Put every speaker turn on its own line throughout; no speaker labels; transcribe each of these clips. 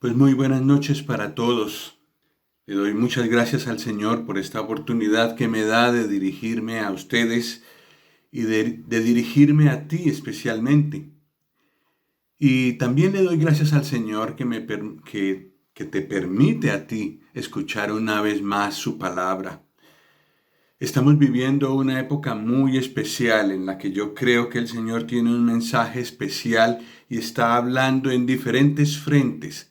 Pues muy buenas noches para todos. Le doy muchas gracias al Señor por esta oportunidad que me da de dirigirme a ustedes y de dirigirme a ti especialmente. Y también le doy gracias al Señor que te permite a ti escuchar una vez más su palabra. Estamos viviendo una época muy especial en la que yo creo que el Señor tiene un mensaje especial y está hablando en diferentes frentes.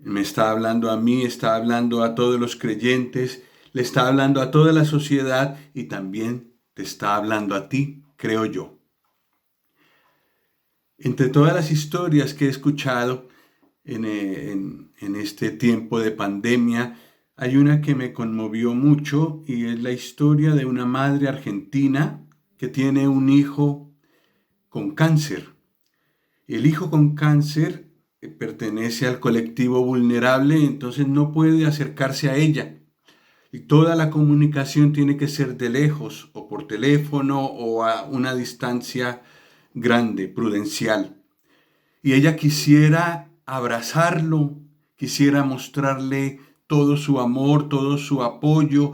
Me está hablando a mí, está hablando a todos los creyentes, le está hablando a toda la sociedad y también te está hablando a ti, creo yo. Entre todas las historias que he escuchado en este tiempo de pandemia, hay una que me conmovió mucho y es la historia de una madre argentina que tiene un hijo con cáncer. El hijo con cáncer pertenece al colectivo vulnerable, entonces no puede acercarse a ella. Y toda la comunicación tiene que ser de lejos, o por teléfono, o a una distancia grande, prudencial. Y ella quisiera abrazarlo, quisiera mostrarle todo su amor, todo su apoyo,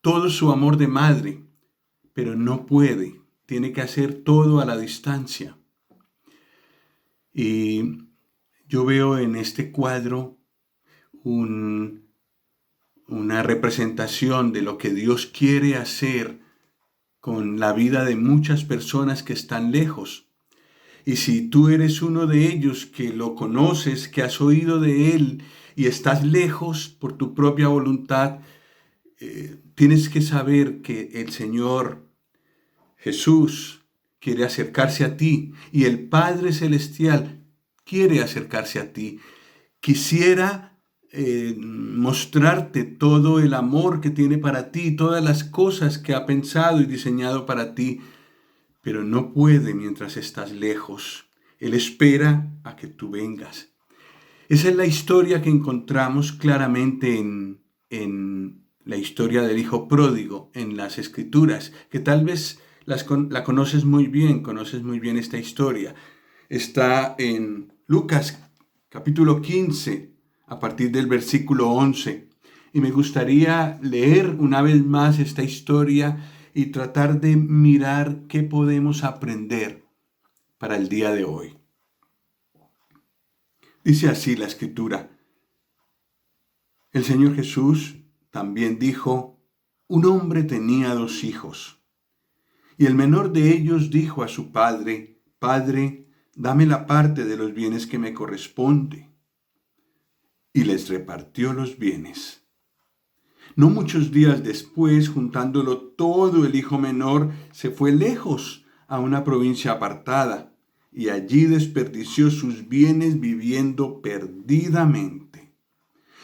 todo su amor de madre, pero no puede. Tiene que hacer todo a la distancia. Y yo veo en este cuadro un, una representación de lo que Dios quiere hacer con la vida de muchas personas que están lejos. Y si tú eres uno de ellos que lo conoces, que has oído de Él y estás lejos por tu propia voluntad, tienes que saber que el Señor Jesús quiere acercarse a ti y el Padre Celestial quiere acercarse a ti. Quisiera mostrarte todo el amor que tiene para ti, todas las cosas que ha pensado y diseñado para ti, pero no puede mientras estás lejos. Él espera a que tú vengas. Esa es la historia que encontramos claramente en la historia del hijo pródigo, en las escrituras, que tal vez la conoces muy bien esta historia. Está en Lucas capítulo 15, a partir del versículo 11. Y me gustaría leer una vez más esta historia y tratar de mirar qué podemos aprender para el día de hoy. Dice así la escritura. El Señor Jesús también dijo, un hombre tenía 2 hijos, y el menor de ellos dijo a su padre, Padre, dame la parte de los bienes que me corresponde. Y les repartió los bienes. No muchos días después, juntándolo todo, el hijo menor se fue lejos a una provincia apartada, y allí desperdició sus bienes viviendo perdidamente.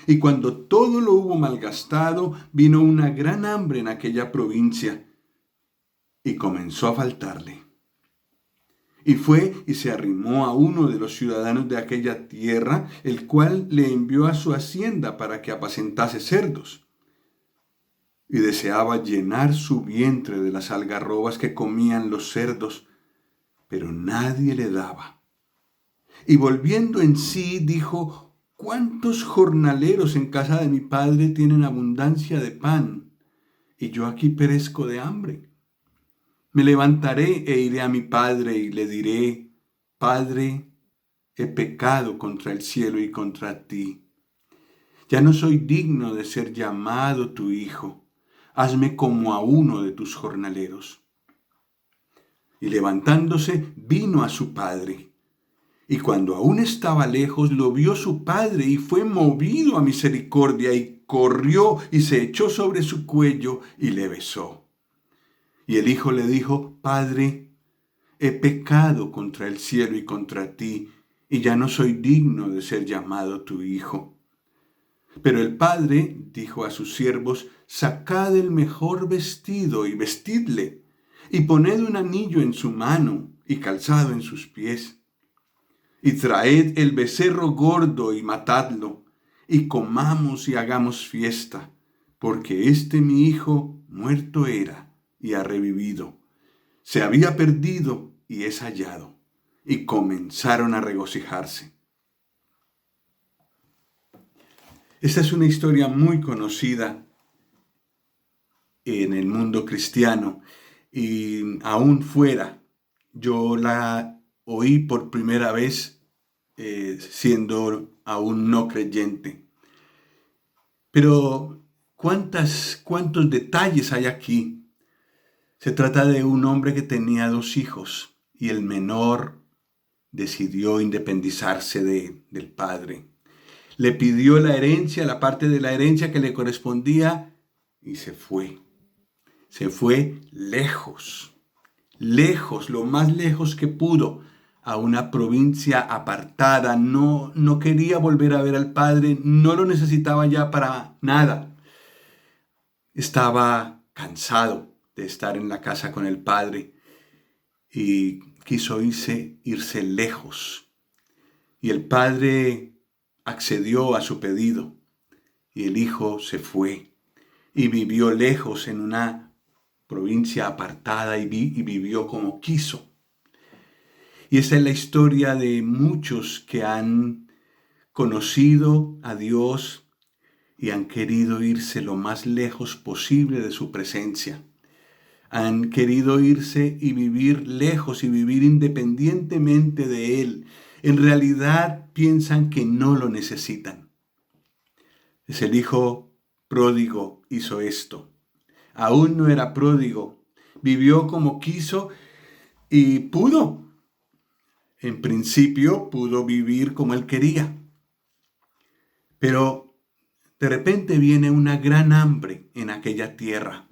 Y cuando todo lo hubo malgastado, vino una gran hambre en aquella provincia, y comenzó a faltarle. Y fue y se arrimó a uno de los ciudadanos de aquella tierra, el cual le envió a su hacienda para que apacentase cerdos. Y deseaba llenar su vientre de las algarrobas que comían los cerdos, pero nadie le daba. Y volviendo en sí, dijo, ¿cuántos jornaleros en casa de mi padre tienen abundancia de pan, y yo aquí perezco de hambre? Me levantaré e iré a mi padre y le diré, Padre, he pecado contra el cielo y contra ti. Ya no soy digno de ser llamado tu hijo. Hazme como a uno de tus jornaleros. Y levantándose, vino a su padre. Y cuando aún estaba lejos, lo vio su padre y fue movido a misericordia y corrió y se echó sobre su cuello y le besó. Y el hijo le dijo, Padre, he pecado contra el cielo y contra ti, y ya no soy digno de ser llamado tu hijo. Pero el padre dijo a sus siervos, sacad el mejor vestido y vestidle, y poned un anillo en su mano y calzado en sus pies. Y traed el becerro gordo y matadlo, y comamos y hagamos fiesta, porque este mi hijo muerto era y ha revivido. Se había perdido y es hallado. Y comenzaron a regocijarse. Esta es una historia muy conocida en el mundo cristiano y aún fuera. Yo la oí por primera vez siendo aún no creyente. Pero ¿cuántos detalles hay aquí? Se trata de un hombre que tenía 2 hijos y el menor decidió independizarse del padre. Le pidió la herencia, la parte de la herencia que le correspondía y se fue. Se fue lejos, lejos, lo más lejos que pudo, a una provincia apartada. No quería volver a ver al padre, no lo necesitaba ya para nada. Estaba cansado de estar en la casa con el padre y quiso irse lejos. Y el padre accedió a su pedido y el hijo se fue y vivió lejos en una provincia apartada y vivió como quiso. Y esa es la historia de muchos que han conocido a Dios y han querido irse lo más lejos posible de su presencia. Han querido irse y vivir lejos y vivir independientemente de Él. En realidad piensan que no lo necesitan. Es el hijo pródigo hizo esto. Aún no era pródigo. Vivió como quiso y pudo. En principio pudo vivir como él quería. Pero de repente viene una gran hambre en aquella tierra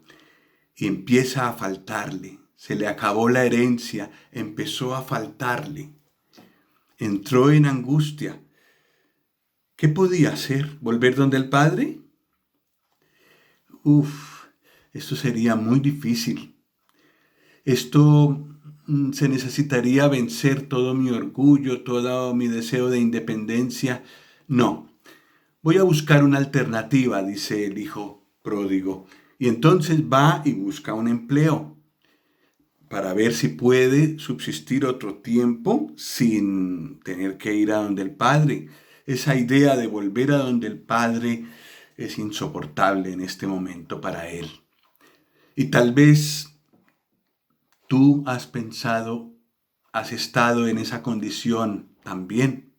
y empieza a faltarle. Se le acabó la herencia, empezó a faltarle. Entró en angustia. ¿Qué podía hacer? ¿Volver donde el padre? Esto sería muy difícil. Esto se necesitaría vencer todo mi orgullo, todo mi deseo de independencia. No, voy a buscar una alternativa, dice el hijo pródigo. Y entonces va y busca un empleo para ver si puede subsistir otro tiempo sin tener que ir a donde el padre. Esa idea de volver a donde el padre es insoportable en este momento para él. Y tal vez tú has pensado, has estado en esa condición también.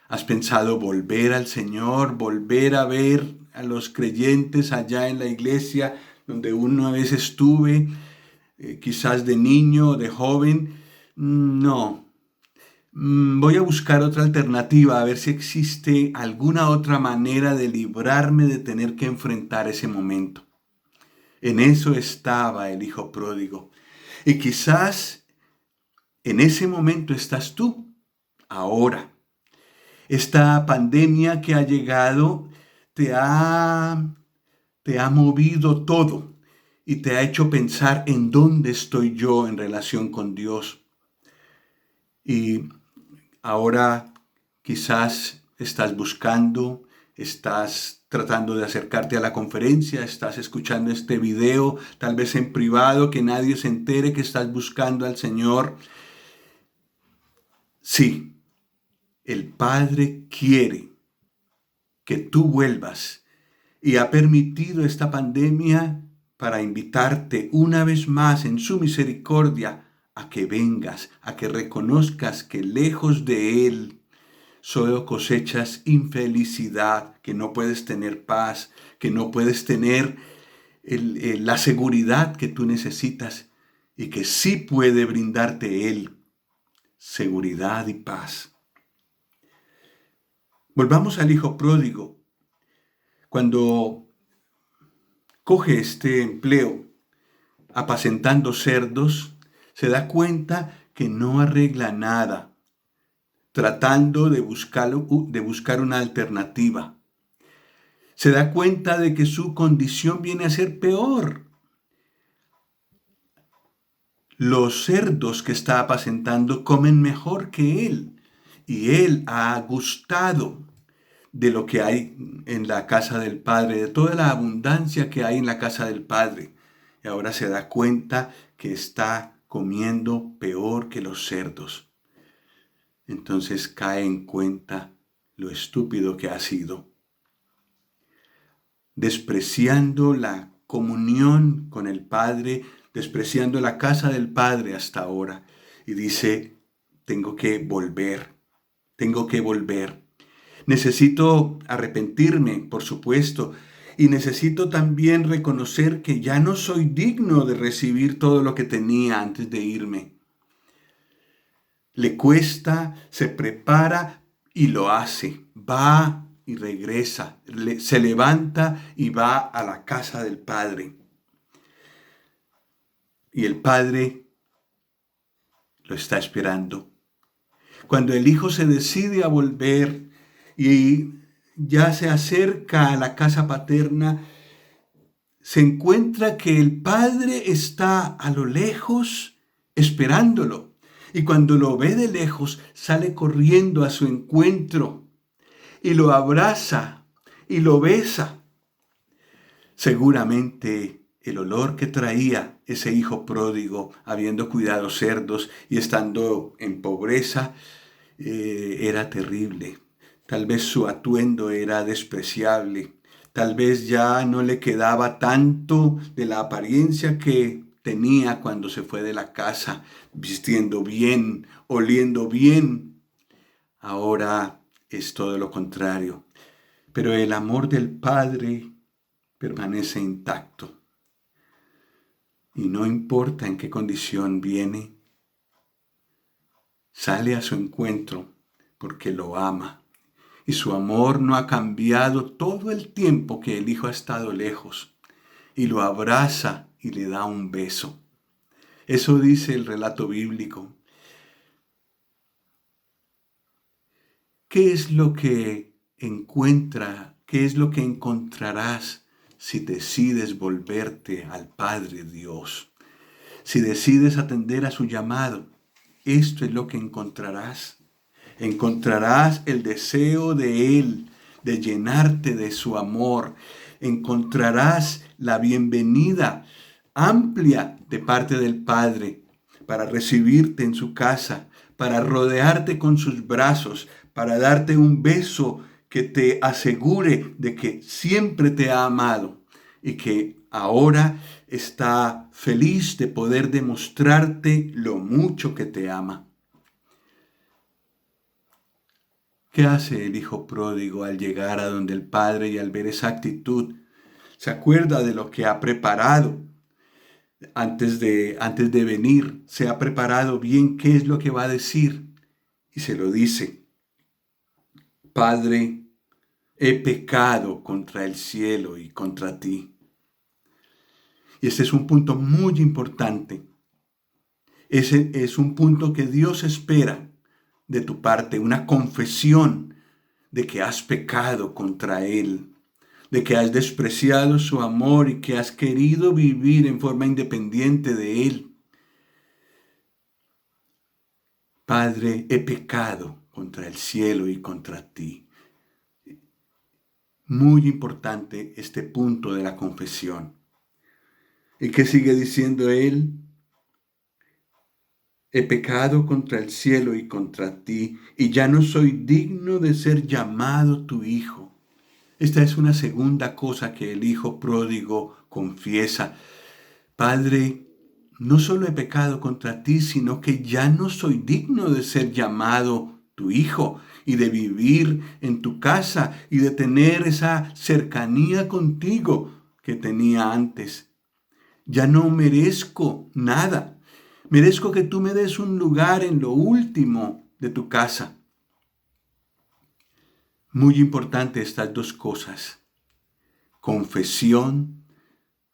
Has pensado volver al Señor, volver a ver a los creyentes allá en la iglesia donde una vez estuve, quizás de niño o de joven. No. Voy a buscar otra alternativa, a ver si existe alguna otra manera de librarme de tener que enfrentar ese momento. En eso estaba el hijo pródigo. Y quizás en ese momento estás tú, ahora. Esta pandemia que ha llegado te ha movido todo y te ha hecho pensar en dónde estoy yo en relación con Dios. Y ahora quizás estás buscando, estás tratando de acercarte a la conferencia, estás escuchando este video, tal vez en privado, que nadie se entere que estás buscando al Señor. Sí, el Padre quiere que tú vuelvas y ha permitido esta pandemia para invitarte una vez más en su misericordia a que vengas, a que reconozcas que lejos de Él solo cosechas infelicidad, que no puedes tener paz, que no puedes tener la seguridad que tú necesitas y que sí puede brindarte Él, seguridad y paz. Volvamos al hijo pródigo. Cuando coge este empleo apacentando cerdos, se da cuenta que no arregla nada, tratando de buscar una alternativa. Se da cuenta de que su condición viene a ser peor. Los cerdos que está apacentando comen mejor que él, y él ha gustado de lo que hay en la casa del Padre, de toda la abundancia que hay en la casa del Padre. Y ahora se da cuenta que está comiendo peor que los cerdos. Entonces cae en cuenta lo estúpido que ha sido. despreciando la comunión con el Padre, despreciando la casa del Padre hasta ahora. Y dice, tengo que volver, tengo que volver. Necesito arrepentirme, por supuesto, y necesito también reconocer que ya no soy digno de recibir todo lo que tenía antes de irme. Le cuesta, se prepara y lo hace. Va y regresa, se levanta y va a la casa del Padre. Y el Padre lo está esperando. Cuando el Hijo se decide a volver y ya se acerca a la casa paterna, se encuentra que el Padre está a lo lejos esperándolo. Y cuando lo ve de lejos, sale corriendo a su encuentro y lo abraza y lo besa. Seguramente el olor que traía ese hijo pródigo, habiendo cuidado cerdos y estando en pobreza, era terrible. Tal vez su atuendo era despreciable. Tal vez ya no le quedaba tanto de la apariencia que tenía cuando se fue de la casa, vistiendo bien, oliendo bien. Ahora es todo lo contrario. Pero el amor del Padre permanece intacto. Y no importa en qué condición viene, sale a su encuentro porque lo ama. Y su amor no ha cambiado todo el tiempo que el Hijo ha estado lejos. Y lo abraza y le da un beso. Eso dice el relato bíblico. ¿Qué es lo que qué es lo que encontrarás si decides volverte al Padre Dios? Si decides atender a su llamado, esto es lo que encontrarás. Encontrarás el deseo de Él, de llenarte de su amor. Encontrarás la bienvenida amplia de parte del Padre para recibirte en su casa, para rodearte con sus brazos, para darte un beso que te asegure de que siempre te ha amado y que ahora está feliz de poder demostrarte lo mucho que te ama. ¿Qué hace el hijo pródigo al llegar a donde el padre y al ver esa actitud? Se acuerda de lo que ha preparado antes de venir. Se ha preparado bien qué es lo que va a decir y se lo dice. Padre, he pecado contra el cielo y contra ti. Y este es un punto muy importante. Ese es un punto que Dios espera de tu parte, una confesión de que has pecado contra Él, de que has despreciado su amor y que has querido vivir en forma independiente de Él. Padre, he pecado contra el cielo y contra ti. Muy importante este punto de la confesión. ¿Y qué sigue diciendo Él? He pecado contra el cielo y contra ti, y ya no soy digno de ser llamado tu hijo. Esta es una segunda cosa que el hijo pródigo confiesa. Padre, no solo he pecado contra ti, sino que ya no soy digno de ser llamado tu hijo y de vivir en tu casa y de tener esa cercanía contigo que tenía antes. Ya no merezco nada. Merezco que tú me des un lugar en lo último de tu casa. Muy importante estas dos cosas. Confesión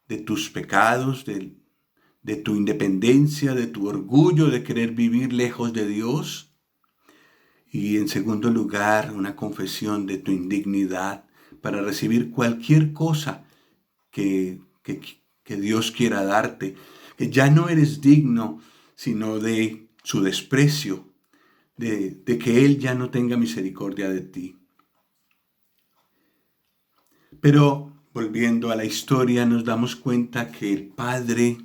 de tus pecados, de tu independencia, de tu orgullo de querer vivir lejos de Dios. Y en segundo lugar, una confesión de tu indignidad para recibir cualquier cosa que Dios quiera darte. Que ya no eres digno, sino de su desprecio, de que Él ya no tenga misericordia de ti. Pero volviendo a la historia, nos damos cuenta que el Padre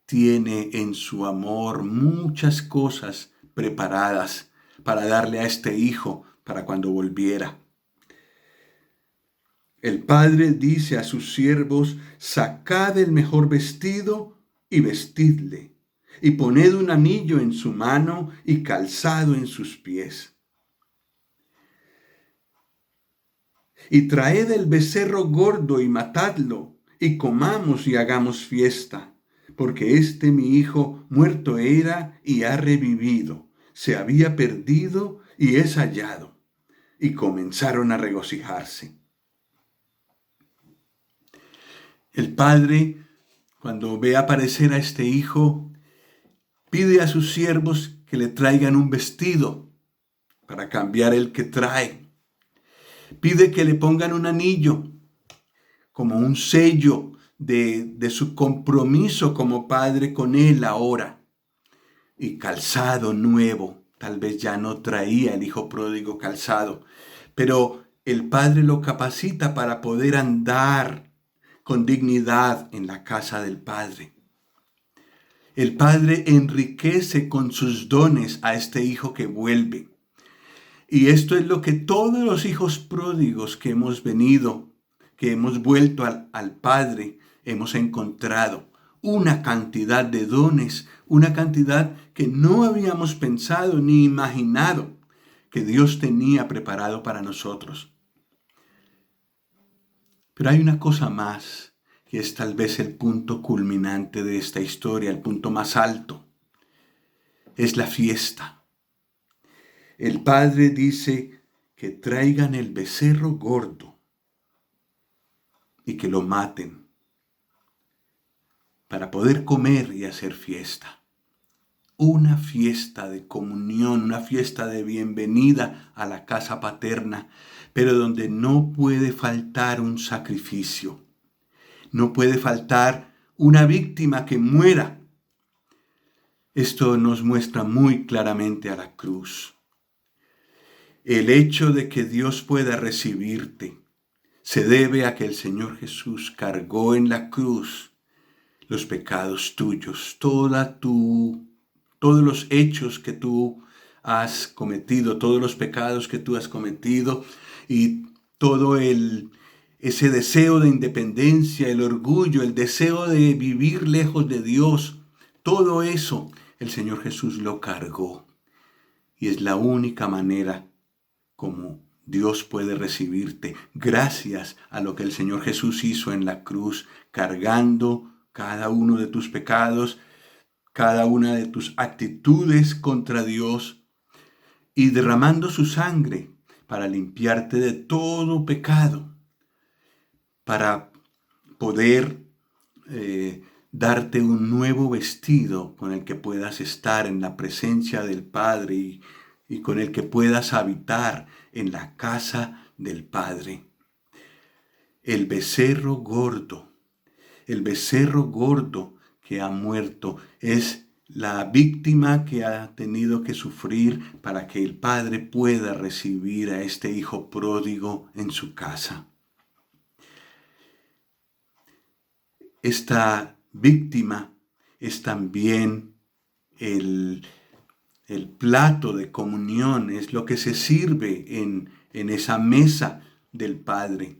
tiene en su amor muchas cosas preparadas para darle a este hijo para cuando volviera. El padre dice a sus siervos: sacad el mejor vestido y vestidle, y poned un anillo en su mano y calzado en sus pies. Y traed el becerro gordo y matadlo, y comamos y hagamos fiesta, porque mi hijo muerto era y ha revivido, se había perdido y es hallado. Y comenzaron a regocijarse. El padre, cuando ve aparecer a este hijo, pide a sus siervos que le traigan un vestido para cambiar el que trae. Pide que le pongan un anillo como un sello de su compromiso como padre con él ahora. Y calzado nuevo. Tal vez ya no traía el hijo pródigo calzado, pero el padre lo capacita para poder andar con dignidad en la casa del padre. El padre enriquece con sus dones a este hijo que vuelve. Y esto es lo que todos los hijos pródigos que hemos venido, que hemos vuelto al Padre, hemos encontrado. Una cantidad de dones, una cantidad que no habíamos pensado ni imaginado que Dios tenía preparado para nosotros. Pero hay una cosa más, que es tal vez el punto culminante de esta historia, el punto más alto. Es la fiesta. El padre dice que traigan el becerro gordo y que lo maten para poder comer y hacer fiesta. Una fiesta de comunión, una fiesta de bienvenida a la casa paterna, pero donde no puede faltar un sacrificio. No puede faltar una víctima que muera. Esto nos muestra muy claramente a la cruz. El hecho de que Dios pueda recibirte se debe a que el Señor Jesús cargó en la cruz los pecados tuyos, todos los hechos que tú has cometido, todos los pecados que tú has cometido y todo ese deseo de independencia, el orgullo, el deseo de vivir lejos de Dios, todo eso el Señor Jesús lo cargó. Y es la única manera como Dios puede recibirte, gracias a lo que el Señor Jesús hizo en la cruz, cargando cada uno de tus pecados, cada una de tus actitudes contra Dios y derramando su sangre para limpiarte de todo pecado, para poder darte un nuevo vestido con el que puedas estar en la presencia del Padre y con el que puedas habitar en la casa del Padre. El becerro gordo que ha muerto es la víctima que ha tenido que sufrir para que el Padre pueda recibir a este hijo pródigo en su casa. Esta víctima es también el plato de comunión, es lo que se sirve en esa mesa del Padre.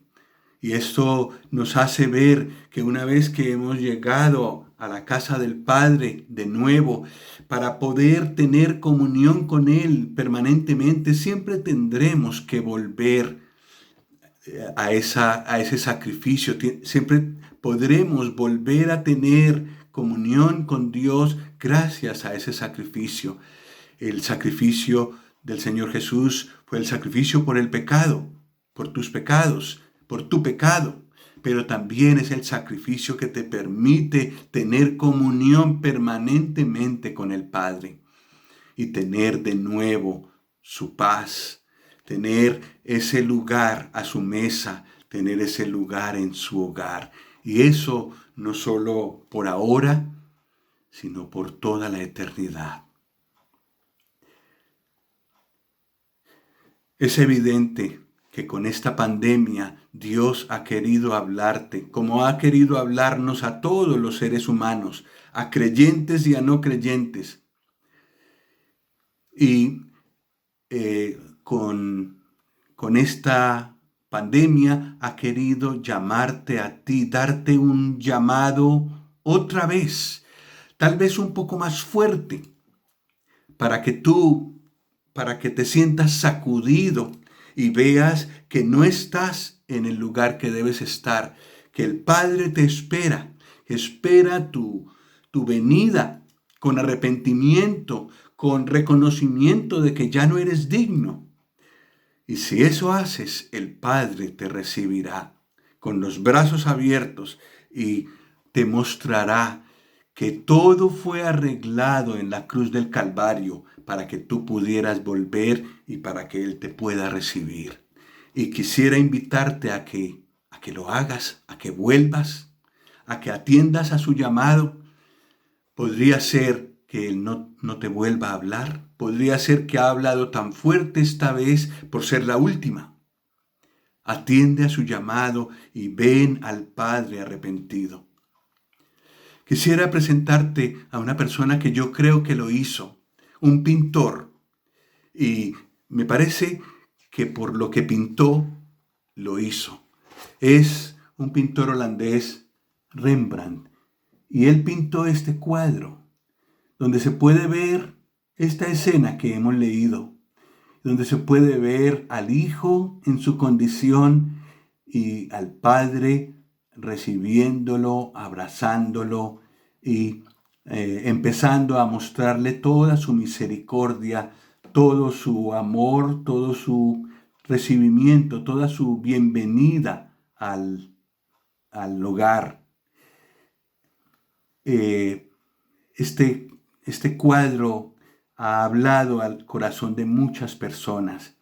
Y esto nos hace ver que una vez que hemos llegado a la casa del Padre de nuevo, para poder tener comunión con Él permanentemente, siempre tendremos que volver a ese sacrificio. Siempre podremos volver a tener comunión con Dios gracias a ese sacrificio. El sacrificio del Señor Jesús fue el sacrificio por el pecado, por tus pecados, por tu pecado, pero también es el sacrificio que te permite tener comunión permanentemente con el Padre y tener de nuevo su paz, tener ese lugar a su mesa, tener ese lugar en su hogar. Y eso no solo por ahora, sino por toda la eternidad. Es evidente que con esta pandemia Dios ha querido hablarte, como ha querido hablarnos a todos los seres humanos, a creyentes y a no creyentes. Y con esta pandemia ha querido llamarte a ti, darte un llamado otra vez, tal vez un poco más fuerte, para que te sientas sacudido y veas que no estás en el lugar que debes estar, que el Padre te espera, espera tu venida con arrepentimiento, con reconocimiento de que ya no eres digno. Y si eso haces, el Padre te recibirá con los brazos abiertos y te mostrará que todo fue arreglado en la cruz del Calvario para que tú pudieras volver y para que Él te pueda recibir. Y quisiera invitarte a que lo hagas, a que vuelvas, a que atiendas a su llamado. Podría ser que Él no te vuelva a hablar. Podría ser que ha hablado tan fuerte esta vez por ser la última. Atiende a su llamado y ven al Padre arrepentido. Quisiera presentarte a una persona que yo creo que lo hizo, un pintor. Y me parece que por lo que pintó, lo hizo. Es un pintor holandés, Rembrandt. Y él pintó este cuadro, donde se puede ver esta escena que hemos leído, donde se puede ver al Hijo en su condición y al Padre recibiéndolo, abrazándolo y empezando a mostrarle toda su misericordia, todo su amor, todo su recibimiento, toda su bienvenida al hogar. Este cuadro ha hablado al corazón de muchas personas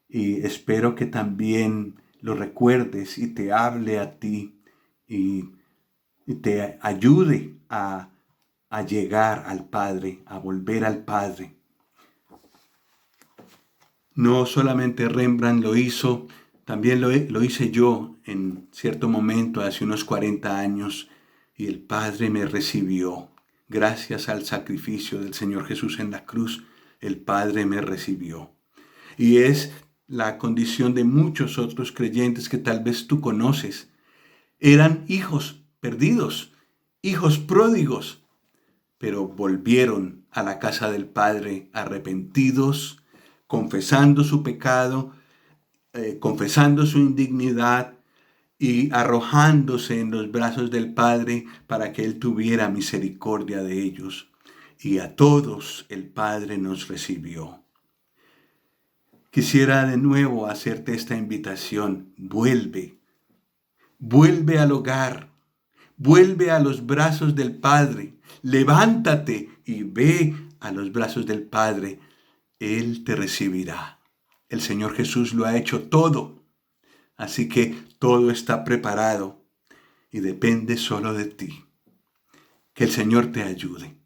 y espero que también lo recuerdes y te hable a ti y te ayude a llegar al Padre, a volver al Padre. No solamente Rembrandt lo hizo, también lo hice yo en cierto momento, hace unos 40 años, y el Padre me recibió. Gracias al sacrificio del Señor Jesús en la cruz, el Padre me recibió. Y es la condición de muchos otros creyentes que tal vez tú conoces. Eran hijos perdidos, hijos pródigos, pero volvieron a la casa del Padre arrepentidos, confesando su pecado, confesando su indignidad y arrojándose en los brazos del Padre para que Él tuviera misericordia de ellos. Y a todos el Padre nos recibió. Quisiera de nuevo hacerte esta invitación. Vuelve al hogar, vuelve a los brazos del Padre, levántate y ve a los brazos del Padre. Él te recibirá. El Señor Jesús lo ha hecho todo, así que todo está preparado y depende solo de ti. Que el Señor te ayude.